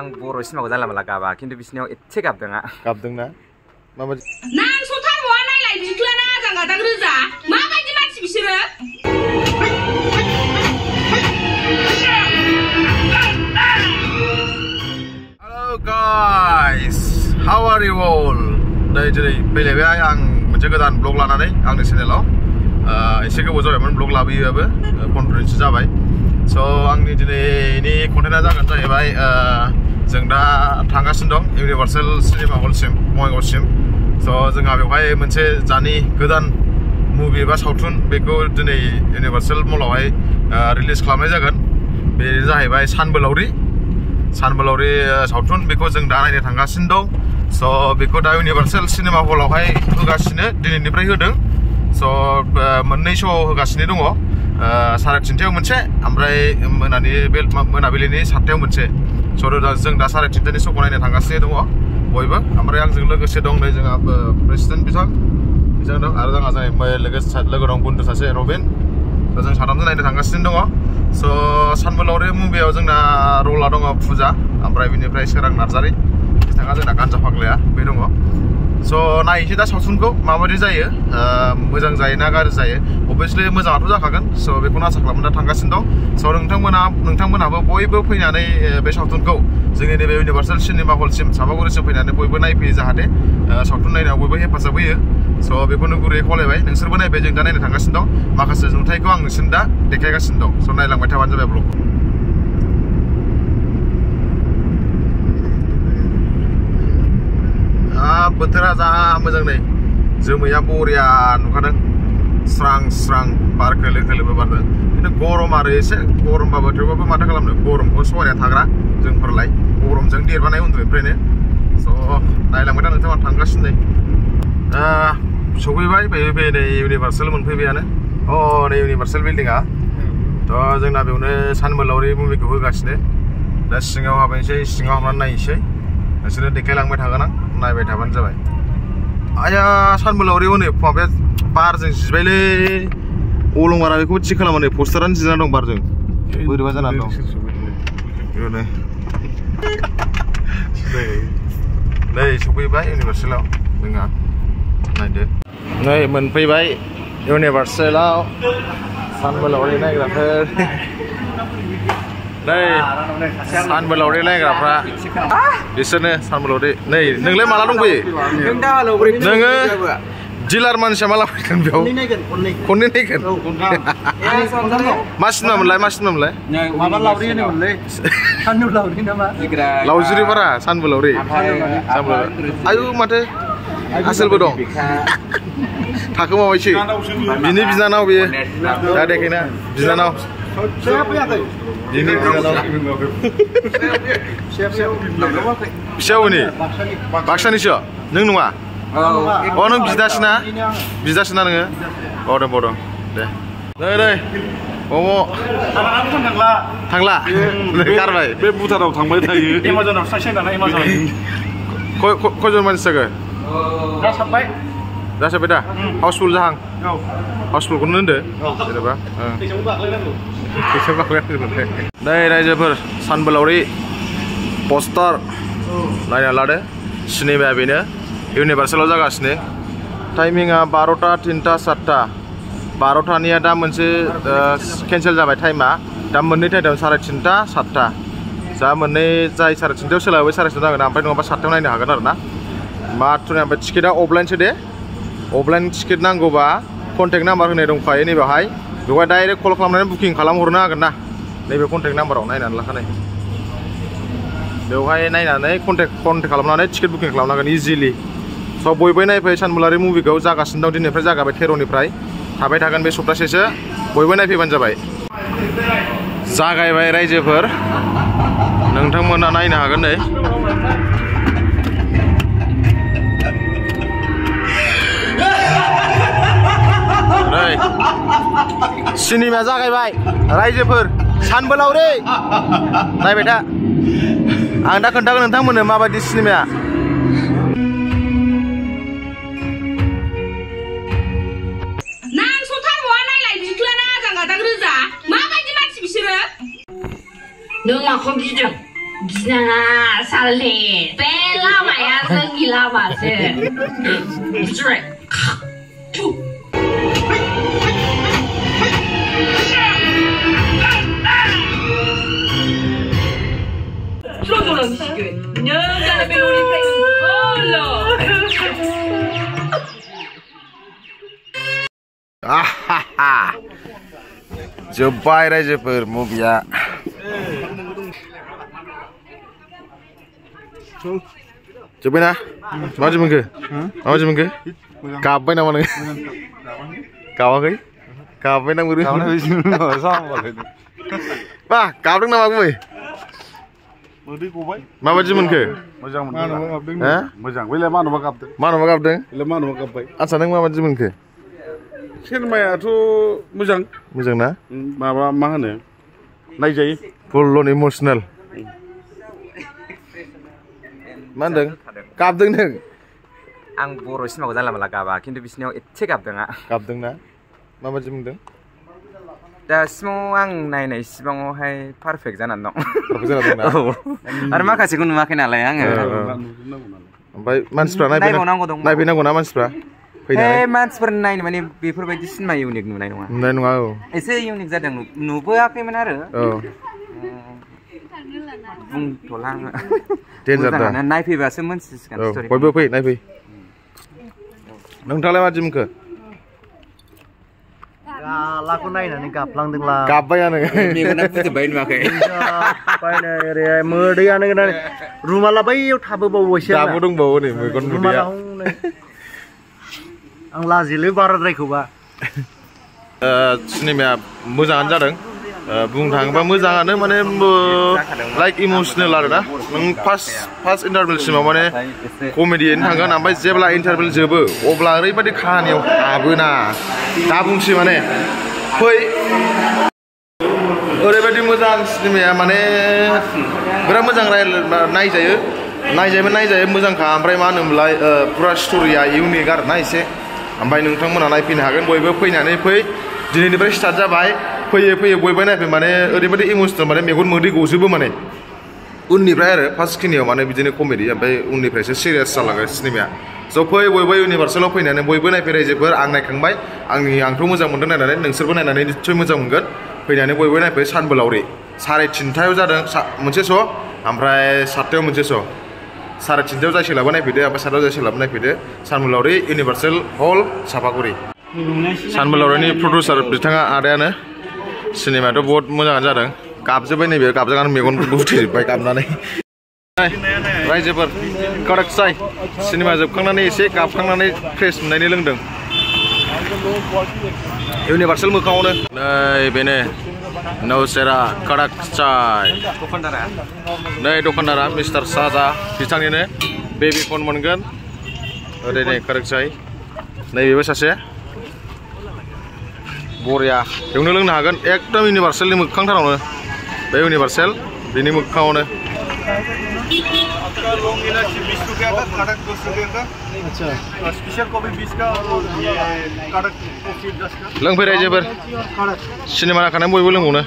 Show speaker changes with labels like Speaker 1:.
Speaker 1: आं बर' सिनेमाखौ जानला मानला गाबा खिन्थु बिसिनियाव एसे गाबदों
Speaker 2: गाबदोंना माबायदि
Speaker 3: नां सथारबा नायलाय बिख्लाना आजां गाजां रोजा माबायदि मानसि बिसोरो
Speaker 2: Hello guys, how are you all? Đây fैलायबाय आं मोनसे गोदान ब्लग लानानै आंनि चेनेलाव एसे गोबाव जाबायमोन ब्लग लाबोयोबो 15 दिनसो जाबाय स' आंनि दिनैनि कन्टेन्टआ जागोन जाहैबाय जों दा थांगासिनो दं इउनिभार्सेल सिनेमा हलसिम बङाइगावसिम स' जोंहा बेवहाय मोनसे जानि गोदान मुभि बा सावथुन बेखौ दिनै इउनिभार्सेल मलावहाय रिलिज खालामनाय जागोन बे जाहैबाय सानबोलावरि सावथुन बेखौ जों दा नायनो थांगासिनो दं स' बेखौ दा इउनिभार्सेल सिनेमा हलावहाय होगासिनो दिनैनिफ्राय होदों स' मोननै श' होगासिनो दङ 3:30 मोनसे ओमफ्राय मोनाबिलिनि 7 मोनसे स' जों दा 3:30 श'खौ नायनो थांगासिनो दङ बयबो ओमफ्राय आंजों लोगोसे दं नै जोंहा प्रेसिडेन्ट बिथां दं आरो जोंहा लोगो दं बन्धु सासे रबिन दा जों साथामजों नायनो थांगासिनो दङ स' सानबोलावरि मुभियाव जोंना रला दङ फुजा ओमफ्राय बिनिफ्राय सोरां नार्जारि बिथाङा जोंना गानजा फाग्लाया बे दङ स' नायनोसै दा सावथुनखौ माबायदि जायो मोजां जायो ना गाज्रि जायो अभियासलि मोजाङाथ' जाखागोन स' बेखौनो आसा खालामना थांगासिनो दं स' नोंथांमोनहाबो बयबो फैनानै बे सावथुनखौ जोंनि नैबे इउनिभार्सेल सिनेमा हलसिम सापागुरिसिम फैनानै बयबो नायफैयो जाहाथे सावथुन नायनायाव बयबो हेफाजाब होयो स' बेखौनो गुरैयै खावलायबाय नोंसोरबो नायबाय जों दा नायनो थांगासिनो दं माखासे नुथायखौ आं नोंसोरनो दा देखायगासिनो दं स' नायलांबाय थाबानो जाबाय ब्लगखौ बोथोरा जा मोजां नै जोमैया बरिया नुखादों स्रां स्रां बार खोलो खोलोबो बारदों खिन्थु गरम आरो एसे गरमबाबो थेवबाबो माथो खालामनो गरमखौ सहायना थाग्रा जोंफोरलाय गरमजों देरबानाय उन्दुनिफ्रायनो स' नायलांबाय दा नोंथाङा थांगासिनो नै सफैबाय फैयै नै इउनिभार्सेल मोनफैबायानो नै इउनिभार्सेल बिल्डिंआ थ' जोंना बेयावनो सानबोलावरि मुभिखौ होगासिनो दा सिङाव हाबनोसै सिङाव हाबनानै नायनोसै नोंसोरनो देखायलांबाय थागोन आं नायबाय थाबानो जाबाय आया सानबोलावरियाव नै माबाया बारजों जिबायलै अलंबारा बेखौबो थिग खालामो नै पस्टारानो जिना दं बारजों बोरैबा जानानै दं नै सफैबाय इउनिभार्सेलाव जोंहा नायदो नै मोनफैबाय इउनिभार्सेलाव सानबोलावरि नायग्राफोर नै सानबोलावरि नायग्राफ्रा बिसोरनो सानबोलावरि नै नोंलाय माला दंफैयो नोङो डिलार मानसिया माला फैगोन बेयाव खननै नायगोन मा सिनेमा मोनलाय लावजिरिपारा सानबोलावरि आयु माथो आसोलबो दं थाखोमाबायसो बिनि बिनानाव बेयो दा देखायना बिनानाव फिसावनि बाक्सानिसो नों नङा नों बिदासोना नोङो बदं दे नै मम' थांला गारबाय
Speaker 4: बे भुटानाव थांबाय थायो एमाजनाव सासे नालाय एमाजन
Speaker 2: खयजन मानसि जागोन जासाबबाय दा हाउसफुल जाहां हाउसफुलखौनो होनदो जेनेबा नै रायजोफोर सानबोलावरि पस्टार नायना लादो सिनेमाया बेनो इउनिभार्सेलाव जागासिनो टाइमिंआ 12टा 3टा 7टा 12टानिया दा मोनसे केन्सेल जाबाय टाइमा दा मोननै टाइमाव 3:30 7टा जा मोननै जाय 3:30 सोलाबाय 3:30 जागोन ओमफ्राय नङाबा 7टायाव नायनो हागोन आरो ना माथ्र ओमफ्राय टिकेटआ अफलाइनसो दे अफलाइन टिकेट नांगौबा कन्टेक्ट नाम्बार होनाय दंखायो नैबेवहाय बेवहाय डाइरेक्ट कल खालामनानै बुकिं खालामहरनो हागोन ना नैबे कन्टेक्ट नाम्बाराव नायनानै लाखानाय बेवहाय नायनानै कन्टेक्ट खालामनानै टिकेट बुकिं खालामनांगोन इजिलि स' बयबो नायफै सानबोलावरि मुभिखौ जागासिनो दं दिनैनिफ्राय जागाबाय 13निफ्राय थाबाय थागोन बे सप्तासेसो बयबो नायफैबानो जाबाय जागायबाय रायजोफोर नोंथांमोना नायनो हागोन नै सिनेमाया जागायबाय रायजोफोर सानबोलावरि नायबाय था आं दा खोन्थागोन नोंथांमोननो माबायदि सिनेमाया
Speaker 3: नां सथारबा नायलाय बिख्लाना आजां गाजां रोजा माबायदि मानसि बिसोरो नों माखौ गिदों गिनाङा सालि बे लामाया जोंनि लामासो बुजिबाय Trogolonsigen. Nögane beloniफ्राय holo.
Speaker 2: जोब्बाय रायजोफोर मुभिया जोब्बायना माबायदि मोनखो माबायदि मोनखो गाबबाय नामा नोङो गाबाखै गाबबाय ना बोरो बा गाबदों नामा गुमै
Speaker 4: मोदै गबाय
Speaker 2: माबायदि मोनखो
Speaker 4: मोजां मोनदों
Speaker 2: हा
Speaker 4: मोजां बैलाय मानोबा गाबदों
Speaker 2: बैलाय
Speaker 4: मानोबा गाबबाय
Speaker 2: आच्छा नों माबायदि मोनखो
Speaker 4: सिनेमायाथ' मोजां
Speaker 2: मोजां ना
Speaker 4: माबा मा होनो नायजायो
Speaker 2: फुल अन इमोसनेल मा होनदों गाबदों नों
Speaker 1: आं बर' सिनेमाखौ जानला मोनला गाबा खिन्थु बिसिनियाव एसे गाबदों
Speaker 2: गाबदोंना माबायदि मोनदों
Speaker 1: दासिमाव आं नायनाय सिबाङावहाय पारफेक्ट जानानै दं
Speaker 2: पारफेक्ट जानानै दं ना
Speaker 1: आरो माखासेखौ नुवाखै नालाय आङो
Speaker 2: ओमफ्राय मानसिफ्रा नायफैनांगौ ना मानसिफ्रा
Speaker 1: फैनानै मानसिफोर नायनो माने बेफोरबायदि सिनेमा इउनिक नुनाय नङा
Speaker 2: औ
Speaker 1: एसे इउनिक जादों नुबोआखैमोन आरो
Speaker 2: औ
Speaker 1: बुंथ'ला आङो
Speaker 2: डेन्जार दा
Speaker 1: नायफैबासो मोनथिसिगोन स्ट'रि
Speaker 2: बयबो फै नायफै नोंथाङालाय मादि मोनखो
Speaker 5: गालाखौ नायनानै गाबलांदोंला
Speaker 2: गाबबायानो
Speaker 1: मेगना बुजोब्बाय नुवाखै
Speaker 5: ओरै मोदैयानो रुमाला बैयाव थाबोबावबायसो
Speaker 2: दाबो दंबावो नै मेगन मोदैया
Speaker 5: आं लाजिलै बाराद्रायखौबा
Speaker 2: सिनेमाया मोजाङानो जादों बुंनो थाङोबा मोजाङानो माने लाइक इमोसनेल आरो ना नों फार्स्ट इन्टारभेलसिमाव माने कमेडियैनो थांगोन ओमफ्राय जेब्ला इन्टारभेल जोबो अब्ला ओरैबायदि खाहानियाव हाबोना दा बुंसै माने फै ओरैबायदि मोजां सिनेमाया माने बिराद मोजां नायजायो मोजांखा ओमफ्राय मा होनोमोनलाय पुरा स्ट'रिया इउनिक आरो ना एसे ओमफ्राय नोंथांमोना नायफैनो हागोन बयबो फैनानै दिनैनिफ्राय स्टार्ट जाबाय फैयै बयबो नायफै माने ओरैबायदि इमोसनेल माने मेगन मोदै गजोबो माने उननिफ्राय आरो फार्स्ट खिनियाव माने बिदिनो कमेडि ओमफ्राय उननिफ्रायसो सिरियास जालाङो सिनेमाया स' फै बयबो इउनिभार्सेलाव फैनानै बयबो नायफै रायजोफोर आं नायखांबाय आंथ' मोजां मोनदों नायनानै नोंसोरबो नायनानै निस्सय मोजां मोनगोन फैनानै बयबो नायफै सानबोलावरि 3:30 जादों मोनसे श' ओमफ्राय 7टायाव मोनसे श' 3:30 जायसोलाबो नायफैदो ओमफ्राय 7टाव जायसोलाबो नायफैदो सानबोलावरि इउनिभार्सेल हल सापागुरि सानबोलावरिनि प्रडिउसार बिथाङा आदायानो सिनेमायाथ' बहुत मोजाङानो जादों गाबजोब्बाय नैबे गाबजों मेगन बुथेजोब्बाय गाबनानै रायजोफोर कारेक्ट जाय सिनेमा जोबखांनानै एसे गाबखांनानै फ्रेस मोननायनि लोंदों इउनिभार्सेल मोखाङावनो नै बेनो नौसेरा कारेक्ट जाय नै दखानदारा मिस्टार साजा बिथांनिनो बेबि फन मोनगोन ओरै नै कारेक्ट जाय नैबेबो सासे बरिया बेयावनो लोंनो हागोन एकदम इउनिभार्सेलनि मोखांथारावनो बे इउनिभार्सेल बेनि मोखाङावनो लोंफै रायजोफोर सिनेमा नायखानानै बयबो लोंबावनो